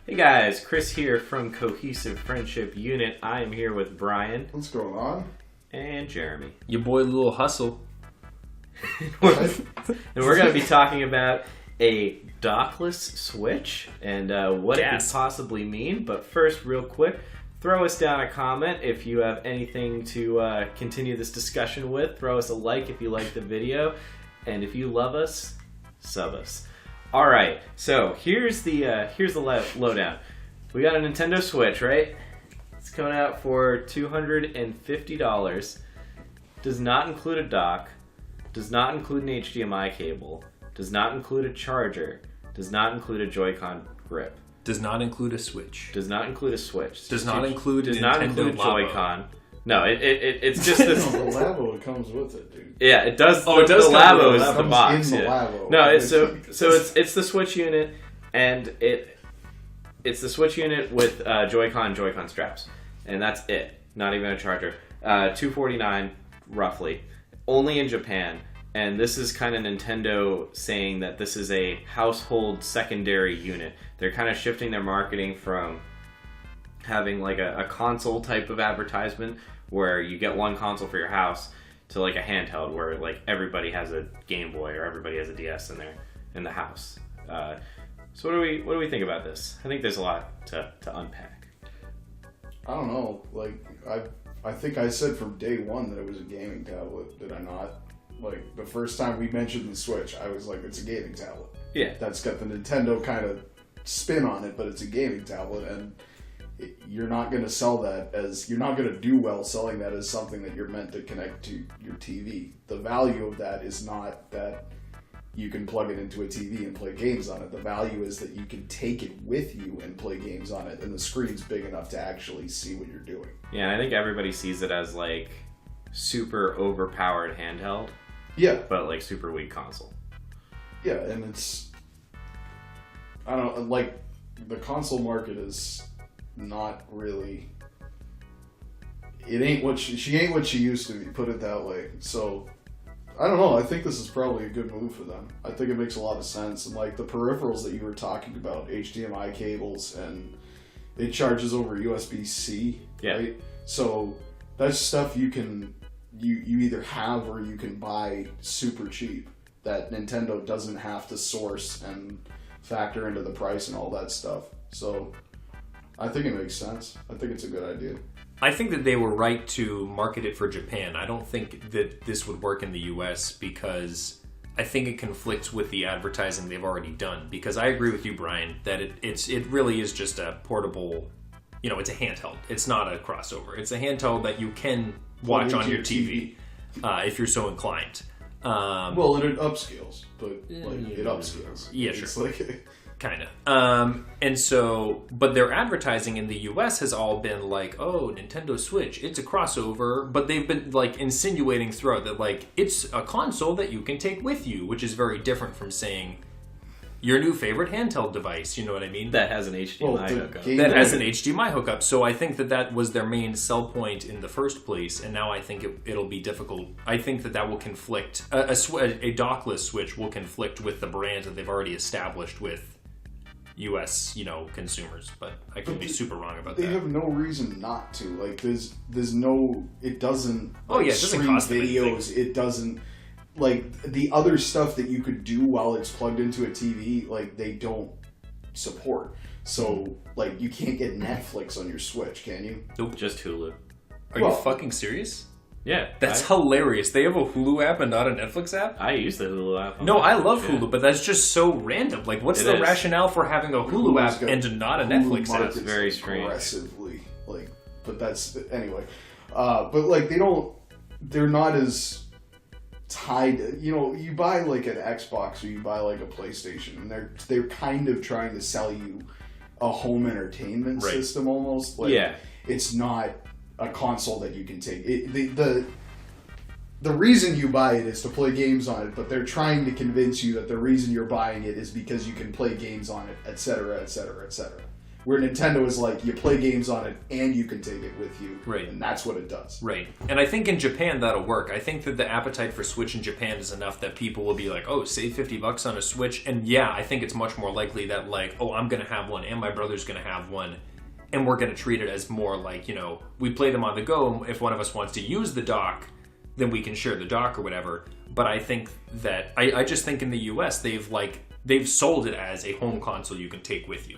Hey guys, Chris here from Cohesive Friendship Unit. I am here with Brian. What's going on? And Jeremy. Your boy Little Hustle. And we're going to be talking about a dockless Switch and what it could possibly mean. But first, real quick, throw us down a comment if you have anything to continue this discussion with. Throw us a like if you like the video. And if you love us, sub us. All right, so here's the lowdown. We got a Nintendo Switch, right? It's coming out for $250. Does not include a dock. Does not include an HDMI cable. Does not include a charger. Does not include a Joy-Con grip. Does not include a Switch. Does not include a Switch. Does not include Does Nintendo not include Labo. Joy-Con. No, it's just this. The Labo comes with it, dude. Yeah, it does. Oh, it does The come Labo with is the the Labo. box. In the Yeah. Labo. No, it's the Switch unit, and it's the Switch unit with Joy-Con straps, and that's it. Not even a charger. $249 roughly, only in Japan. And this is kind of Nintendo saying that this is a household secondary unit. They're kind of shifting their marketing from having like a console type of advertisement where you get one console for your house to like a handheld where like everybody has a Game Boy or everybody has a DS in the house. So what do we think about this? I think there's a lot to unpack. I don't know. Like I think I said from day one that it was a gaming tablet. Did I not? Like the first time we mentioned the Switch, I was like, it's a gaming tablet. Yeah. That's got the Nintendo kind of spin on it, but it's a gaming tablet, and you're not going to sell that as, you're not going to do well selling that as something that you're meant to connect to your TV. The value of that is not that you can plug it into a TV and play games on it. The value is that you can take it with you and play games on it, and the screen's big enough to actually see what you're doing. Yeah, and I think everybody sees it as like super overpowered handheld. Yeah. But like super weak console. Yeah, and it's, I don't, like, the console market is not really, it ain't what she ain't what she used to be, put it that way. So I don't know, I think this is probably a good move for them. I think it makes a lot of sense. And like the peripherals that you were talking about, HDMI cables, and it charges over USB-C, Yeah. right? So that's stuff you can you either have or you can buy super cheap that Nintendo doesn't have to source and factor into the price and all that stuff. So I think it makes sense. I think it's a good idea. I think that they were right to market it for Japan. I don't think that this would work in the US because I think it conflicts with the advertising they've already done. Because I agree with you, Brian, that it really is just a portable, it's a handheld. It's not a crossover. It's a handheld that you can watch on your TV if you're so inclined. Well, it upscales, but like it upscales. Yeah, it's sure. Like, kind of. And so, but their advertising in the US has all been like, oh, Nintendo Switch, it's a crossover. But they've been like insinuating throughout that like it's a console that you can take with you, which is very different from saying your new favorite handheld device. You know what I mean? That has an HDMI hookup. That has an HDMI hookup. So I think that was their main sell point in the first place, and now I think it'll be difficult. I think that will conflict. A dockless Switch will conflict with the brand that they've already established with U.S. consumers. But I could be super wrong about that. They have no reason not to. Like there's no. It doesn't. Oh yeah, it doesn't cost them videos. It doesn't. Like, the other stuff that you could do while it's plugged into a TV, like, they don't support. So, like, you can't get Netflix on your Switch, can you? Nope. Just Hulu. Are you fucking serious? Yeah. That's hilarious. They have a Hulu app and not a Netflix app? I use the Hulu app. No, I love Hulu, but that's just so random. Like, what's the rationale for having a Hulu app and not a Netflix app? It's very strange. Aggressively. Like, but that's, anyway. But, like, they're not as tied, you buy like an Xbox or you buy like a PlayStation, and they're kind of trying to sell you a home entertainment system almost. Like, yeah, it's not a console that you can take. The reason you buy it is to play games on it, but they're trying to convince you that the reason you're buying it is because you can play games on it, etc., etc., etc. Where Nintendo is like, you play games on it and you can take it with you. Right. And that's what it does. Right. And I think in Japan that'll work. I think that the appetite for Switch in Japan is enough that people will be like, oh, save $50 on a Switch. And yeah, I think it's much more likely that like, oh, I'm going to have one and my brother's going to have one. And we're going to treat it as more like, you know, we play them on the go. If one of us wants to use the dock, then we can share the dock or whatever. But I think that, I just think in the US, they've sold it as a home console you can take with you.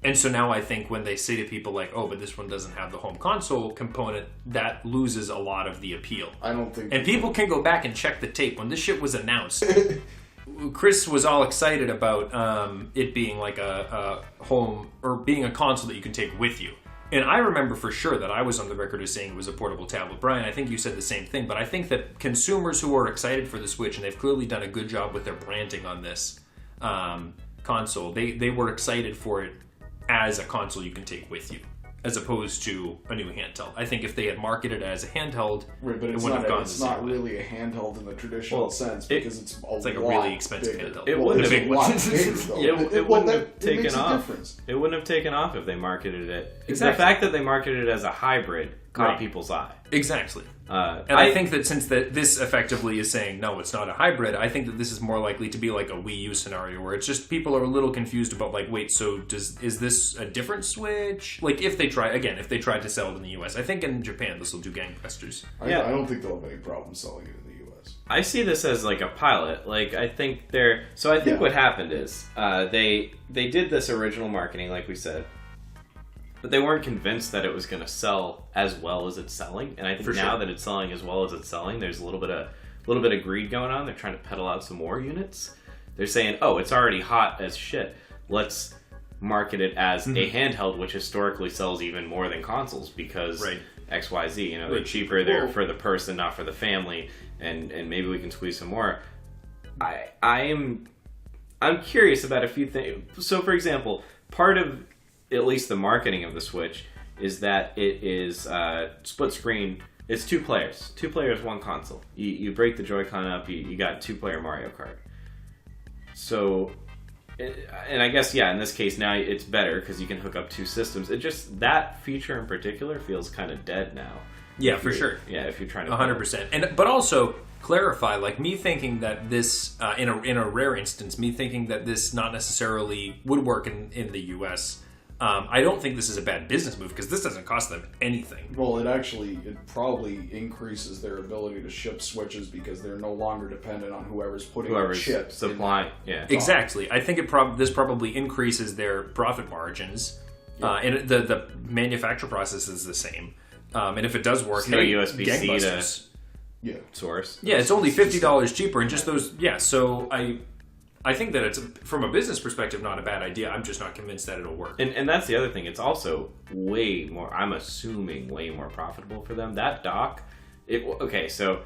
And so now I think when they say to people like, oh, but this one doesn't have the home console component, that loses a lot of the appeal. I don't think... And people can go back and check the tape. When this shit was announced, Chris was all excited about it being like a home, or being a console that you can take with you. And I remember for sure that I was on the record as saying it was a portable tablet. Brian, I think you said the same thing, but I think that consumers who are excited for the Switch, and they've clearly done a good job with their branding on this console, they were excited for it as a console you can take with you, as opposed to a new handheld. I think if they had marketed it as a handheld, right, but it wouldn't have gone it's not really a handheld in the traditional sense, because it's like a really expensive handheld. It wouldn't have bigger, though. It wouldn't have taken makes a off. difference. It wouldn't have taken off if they marketed it. Exactly. The fact that they marketed it as a hybrid caught people's eye. Exactly. And I think that since this effectively is saying, no, it's not a hybrid, I think that this is more likely to be like a Wii U scenario where it's just people are a little confused about like, wait, so is this a different Switch? Like if they tried to sell it in the US. I think in Japan this will do gangbusters. I don't think they'll have any problem selling it in the US. I see this as like a pilot. Like I think what happened is they did this original marketing, like we said, but they weren't convinced that it was going to sell as well as it's selling. And I think now that it's selling as well as it's selling, there's a little bit of greed going on. They're trying to peddle out some more units. They're saying, oh, it's already hot as shit. Let's market it as a handheld, which historically sells even more than consoles because XYZ. You know, they're cheaper. They're for the person, not for the family. And maybe we can squeeze some more. I'm curious about a few things. So, for example, part of at least the marketing of the Switch is that it is split screen. It's two players, one console. You break the joycon up, you got 2-player Mario Kart. So, and I guess in this case now it's better because you can hook up two systems. It just, that feature in particular feels kind of dead now. Yeah, for sure. Yeah, if you're trying to 100%. But also clarify, like me thinking that this in a rare instance, me thinking that this not necessarily would work in the US. I don't think this is a bad business move because this doesn't cost them anything. Well, it probably increases their ability to ship Switches because they're no longer dependent on whoever's putting the chip supply. Yeah, exactly. I think this probably increases their profit margins, and the manufacture process is the same. And if it does work, no USB-C to source. Yeah, it's only $50 cheaper, and just those. Yeah, so I think that it's, from a business perspective, not a bad idea. I'm just not convinced that it'll work. And that's the other thing. It's also way more, I'm assuming, way more profitable for them. That dock, so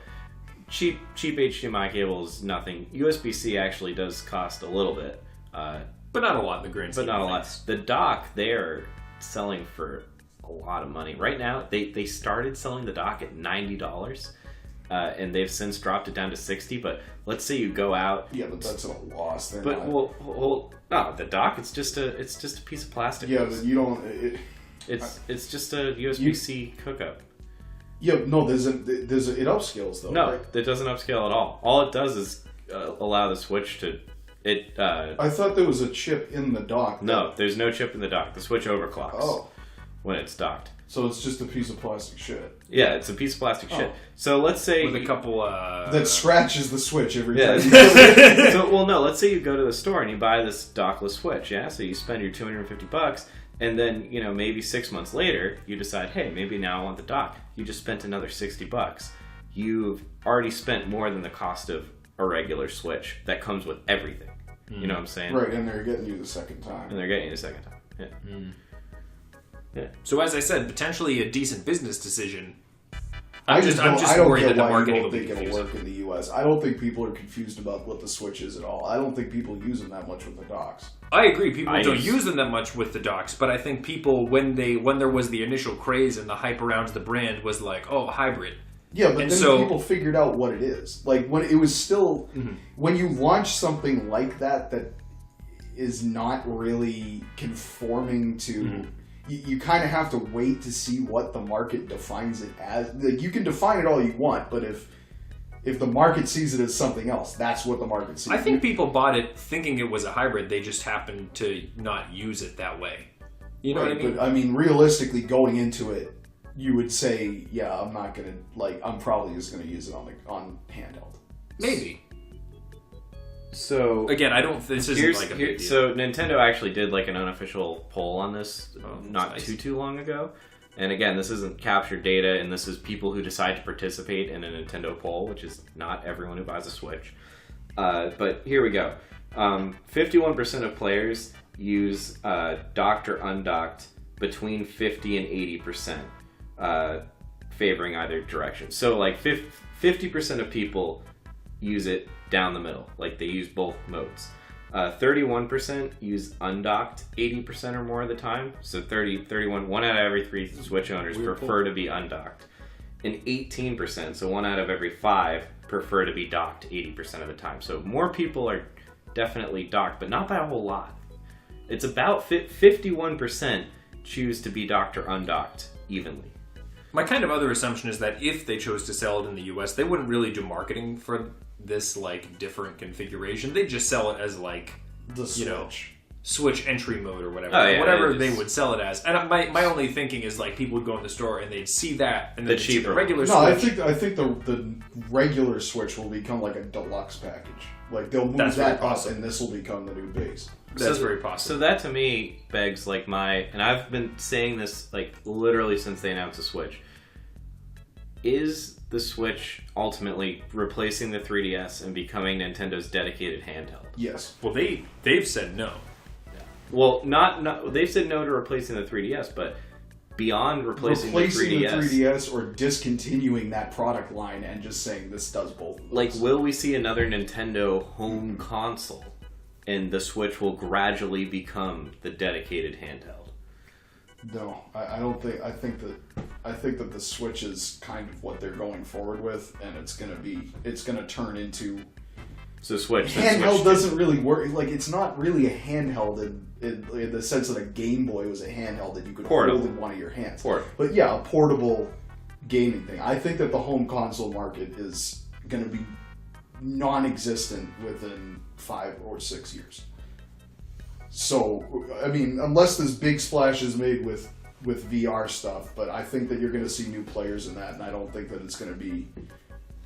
cheap HDMI cable is nothing. USB-C actually does cost a little bit. But not a lot in the grand scheme. But not a lot. The dock, they're selling for a lot of money. Right now, they started selling the dock at $90. And they've since dropped it down to $60. But let's say you go out. Yeah, but that's a loss. The dock. It's just a piece of plastic. Yeah, but you don't. It's just a USB-C hookup. Yeah, no. It upscales though. No, it doesn't upscale at all. All it does is allow the Switch to. I thought there was a chip in the dock. No, there's no chip in the dock. The Switch overclocks when it's docked. So it's just a piece of plastic shit. Yeah, it's a piece of plastic shit. So let's say with a couple that scratches the Switch every time. Let's say you go to the store and you buy this Dockless Switch. Yeah, so you spend your $250, and then maybe 6 months later you decide, hey, maybe now I want the dock. You just spent another $60. You've already spent more than the cost of a regular Switch that comes with everything. You know what I'm saying? Right, and they're getting you the second time. Yeah. Yeah. So as I said, potentially a decent business decision. I'm just worried that the marketing will be confusing. It'll work in the U.S. I don't think people are confused about what the Switch is at all. I don't think people use them that much with the docks. I agree. People don't use them that much with the docks, but I think people, when there was the initial craze and the hype around the brand, was like, oh, hybrid. Yeah, but then people figured out what it is. Like when it was still when you launch something like that is not really conforming to. You kind of have to wait to see what the market defines it as. Like, you can define it all you want, but if the market sees it as something else, that's what the market sees. I think people bought it thinking it was a hybrid. They just happened to not use it that way. You know what I mean? But I mean, realistically, going into it, you would say, yeah, I'm not gonna I'm probably just gonna use it on handheld. Maybe. So again, I don't. This isn't like a big deal. So Nintendo actually did like an unofficial poll on this not too long ago, and again, this isn't captured data, and this is people who decide to participate in a Nintendo poll, which is not everyone who buys a Switch. But here we go. 51% of players use docked or undocked between 50 and 80%, favoring either direction. So like 50% of people use it down the middle, like they use both modes. 31% use undocked 80% or more of the time. So 31, 1 out of every 3 Switch owners prefer to be undocked. And 18%, so 1 out of every 5, prefer to be docked 80% of the time. So more people are definitely docked, but not by a whole lot. It's about 51% choose to be docked or undocked evenly. My kind of other assumption is that if they chose to sell it in the US, they wouldn't really do marketing for this like different configuration. They'd just sell it as like the Switch. Switch entry mode or whatever. Oh, yeah, whatever they would sell it as. And my only thinking is like people would go in the store and they'd see that and then see the regular Switch. I think the regular Switch will become like a deluxe package. Like they'll move that up and this will become the new base. That's very possible. So that to me begs like and I've been saying this like literally since they announced the Switch. Is the Switch ultimately replacing the 3DS and becoming Nintendo's dedicated handheld? Yes. Well, they've said no. Yeah. Well, not they've said no to replacing the 3DS, but beyond replacing the 3DS or discontinuing that product line and just saying this does both of those. Like, will we see another Nintendo home console, and the Switch will gradually become the dedicated handheld? No, I don't think. I think that the Switch is kind of what they're going forward with, and it's gonna turn into. So Switch handheld doesn't really work. Like, it's not really a handheld in the sense that a Game Boy was a handheld that you could hold in one of your hands. But yeah, a portable gaming thing. I think that the home console market is going to be non-existent within 5 or 6 years. So, I mean, unless this big splash is made with VR stuff, but I think that you're going to see new players in that, and I don't think that it's going to be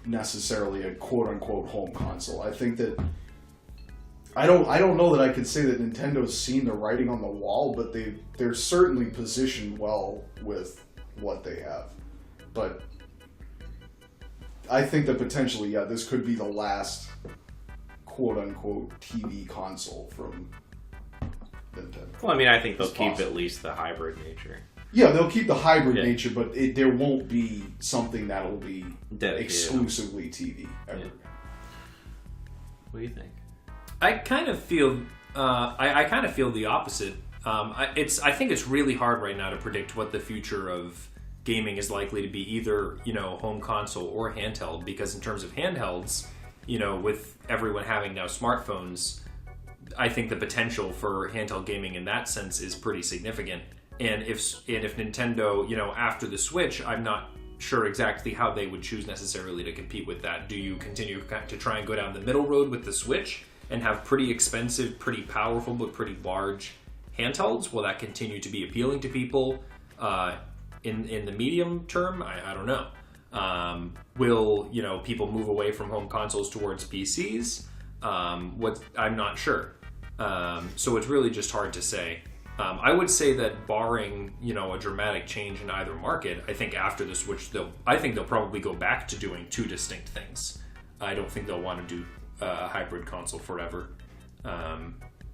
necessarily a quote-unquote home console. I think that I don't know that I could say that Nintendo's seen the writing on the wall, but they're certainly positioned well with what they have. But I think that potentially, yeah, this could be the last quote-unquote TV console from Nintendo. Well, I mean, I think they'll keep at least the hybrid nature. Yeah, they'll keep the hybrid nature, but there won't be something that'll be exclusively TV ever. Yeah. What do you think? I kind of feel I kind of feel the opposite. I think it's really hard right now to predict what the future of gaming is likely to be, either home console or handheld, because in terms of handhelds, with everyone having now smartphones, I think the potential for handheld gaming in that sense is pretty significant. And if Nintendo, after the Switch, I'm not sure exactly how they would choose necessarily to compete with that. Do you continue to try and go down the middle road with the Switch and have pretty expensive, pretty powerful, but pretty large handhelds? Will that continue to be appealing to people in the medium term? I don't know. Will people move away from home consoles towards PCs? I'm not sure. So it's really just hard to say. I would say that barring a dramatic change in either market, I think after the Switch, they'll probably go back to doing two distinct things. I don't think they'll want to do a hybrid console forever.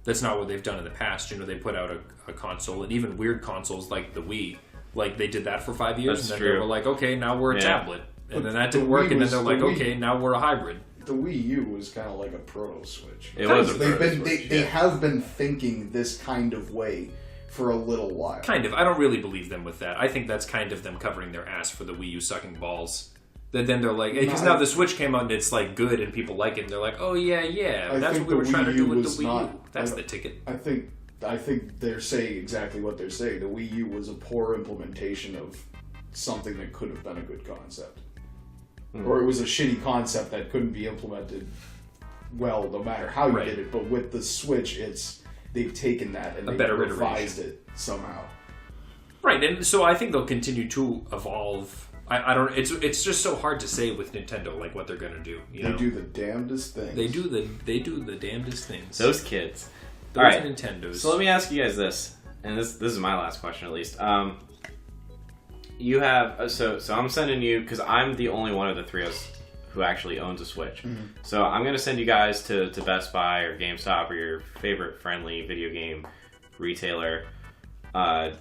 That's not what they've done in the past. They put out a console, and even weird consoles like the Wii, like they did that for 5 years, and then they were like, okay, now we're a tablet, and then that didn't work, and then they're like, okay, now we're a hybrid. The Wii U was kind of like a proto Switch. It was a proto Switch. They have been thinking this kind of way for a little while. Kind of. I don't really believe them with that. I think that's kind of them covering their ass for the Wii U sucking balls. That then they're like, because now the Switch came out and it's like good and people like it and they're like, oh yeah, that's what we were trying to do with the Wii U. That's the ticket. I think they're saying exactly what they're saying. The Wii U was a poor implementation of something that could have been a good concept. Or it was a shitty concept that couldn't be implemented well, no matter how you did it. But with the Switch, they've taken that and they've revised it somehow. Right, and so I think they'll continue to evolve. I don't. It's just so hard to say with Nintendo like what they're gonna do. They do the damnedest things. They do the damnedest things. Those kids. Those all right, Nintendos. So let me ask you guys this, and this is my last question at least. You have so I'm sending you because I'm the only one of the three of us who actually owns a Switch. Mm-hmm. So I'm gonna send you guys to Best Buy or GameStop or your favorite friendly video game retailer. I'm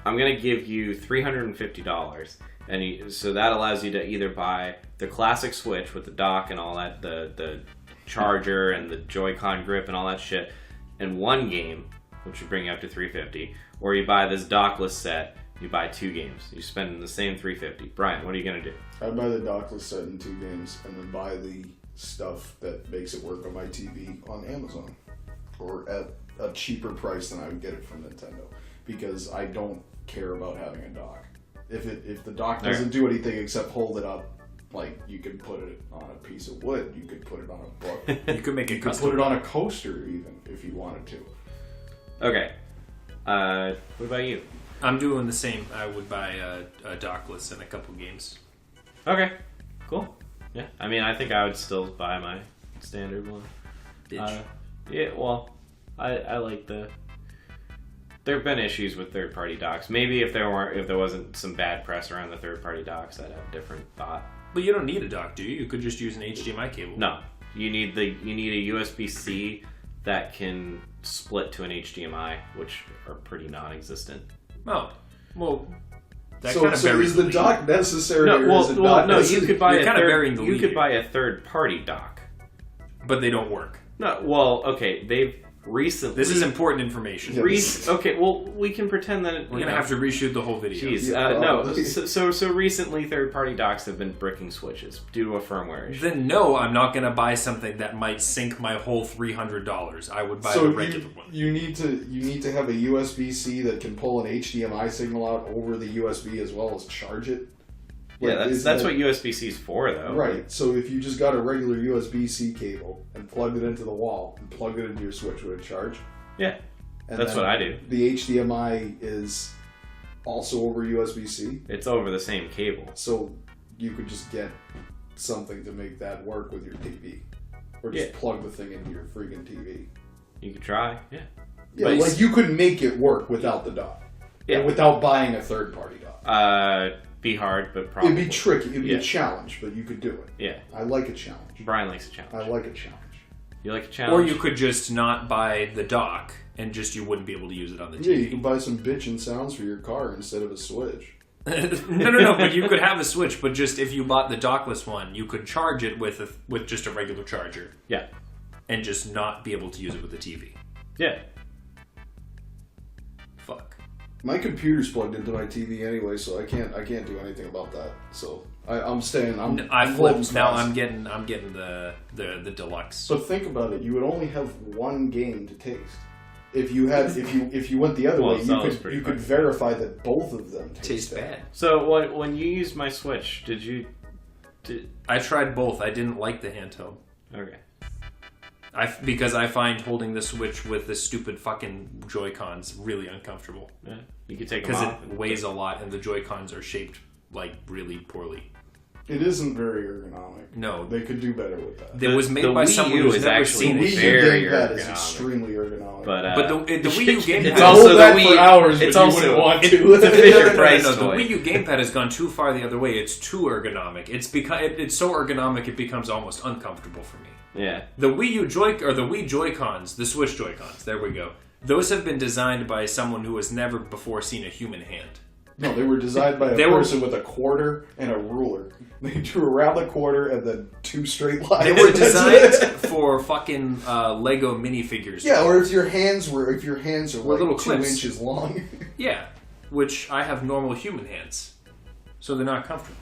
gonna give you $350. And so that allows you to either buy the classic Switch with the dock and all that, the charger and the Joy-Con grip and all that shit, and one game, which would bring you up to $350, or you buy this dockless set, you buy 2 games. You spend the same $350. Brian, what are you going to do? I'd buy the dockless set and 2 games, and then buy the stuff that makes it work on my TV on Amazon, or at a cheaper price than I would get it from Nintendo, because I don't care about having a dock. If the dock doesn't do anything except hold it up, like you could put it on a piece of wood, you could put it on a book, you could make it custom. Put it on a coaster even if you wanted to. Okay. What about you? I'm doing the same. I would buy a dockless and a couple games. Okay. Cool. Yeah. I mean, I think I would still buy my standard one. Bitch. Yeah. Well, I like the. There have been issues with third-party docks. Maybe if there wasn't some bad press around the third-party docks, I'd have a different thought. But you don't need a dock, do you? You could just use an HDMI cable. No, you need a USB-C that can split to an HDMI, which are pretty non-existent. Oh, well, that so, kind of so is the dock necessary? No, or is it not no. You could buy you could buy a third-party dock, but they don't work. No, well, okay, they've recently. This is important information. Okay, well, we can pretend that we're gonna have to reshoot the whole video. Jeez, no. So recently, third-party docks have been bricking switches due to a firmware issue. Then no, I'm not gonna buy something that might sink my whole $300. I would buy the regular one. You need to have a USB-C that can pull an HDMI signal out over the USB as well as charge it. Yeah, that's what USB-C is for, though. Right. So if you just got a regular USB-C cable and plugged it into the wall and plugged it into your Switch, would it charge? Yeah. And that's what I do. The HDMI is also over USB-C. It's over the same cable. So you could just get something to make that work with your TV. Or just plug the thing into your freaking TV. You could try, yeah. Yeah, but like you could make it work without the dock. Yeah. Without buying a third-party dock. Be hard, but probably it'd be tricky. It'd be a challenge, but you could do it. Yeah, I like a challenge. Brian likes a challenge. I like a challenge. You like a challenge, or you could just not buy the dock and you wouldn't be able to use it on the TV. Yeah, you could buy some bitchin' sounds for your car instead of a Switch. No. But you could have a Switch, but just if you bought the dockless one, you could charge it with just a regular charger. Yeah, and just not be able to use it with the TV. Yeah. Fuck. My computer's plugged into my TV anyway, so I can't do anything about that. So I'm staying. I flipped. Now I'm getting the deluxe. But think about it. You would only have one game to taste. If you went the other way, you could verify that both of them taste bad. So when you used my Switch, I tried both. I didn't like the handheld. Okay. Because I find holding the Switch with the stupid fucking Joy-Cons really uncomfortable. Yeah, you could take them off. Because it weighs a lot and the Joy-Cons are shaped like really poorly. It isn't very ergonomic. No. They could do better with that. It was made by someone who's never seen it. The Wii U gamepad is extremely ergonomic. But the Wii U gamepad... It's also the Wii for hours, but you wouldn't want to. It's a Fisher Price The Wii U gamepad has gone too far the other way. It's too ergonomic. It's so ergonomic it becomes almost uncomfortable for me. Yeah. The Wii Joy-Cons, the Switch Joy-Cons, there we go. Those have been designed by someone who has never before seen a human hand. No, they were designed by a person with a quarter and a ruler. They drew around the quarter and then 2 straight lines. They were designed for fucking Lego minifigures. Yeah, or if your hands are like little 2 clips. inches long. Yeah, which I have normal human hands, so they're not comfortable.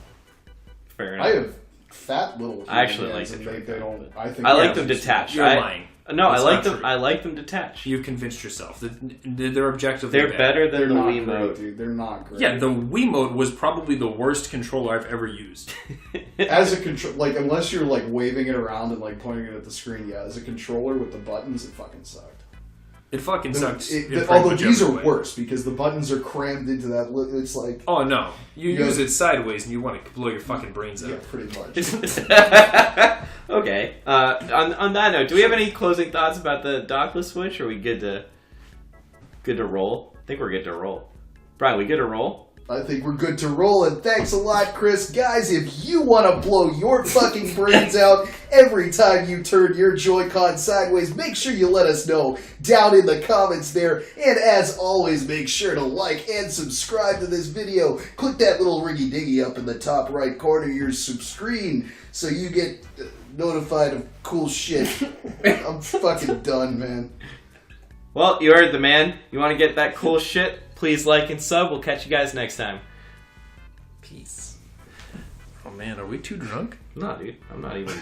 Fair enough. I have fat little. I actually hands like the and joy-con, they don't. but- I think I like them detached. You're lying. No, That's I like not them. true. I like them detached. You convinced yourself. They're objectively They're bad. better than They're the not Wiimote. great, dude. They're not great. Yeah, the Wiimote was probably the worst controller I've ever used. As a control, like unless you're like waving it around and like pointing it at the screen, yeah. As a controller with the buttons, it fucking sucked. It fucking sucks. in pretty Although much these are every way. worse because the buttons are crammed into that. It's like Oh no, you Yeah. use it sideways and you want to blow your fucking brains out. yeah, pretty much. Okay. On that note, do we have any closing thoughts about the Dockless Switch? Or are we good to roll? I think we're good to roll. Brian, we good to roll? I think we're good to roll, and thanks a lot, Chris. Guys, if you want to blow your fucking brains out every time you turn your Joy-Con sideways, make sure you let us know down in the comments there. And as always, make sure to like and subscribe to this video. Click that little ringy-dingy up in the top right corner of your screen so you get notified of cool shit. I'm fucking done, man. Well, you heard the man. You want to get that cool shit? Please like and sub. We'll catch you guys next time. Peace. Oh man, are we too drunk? No, dude. I'm not even...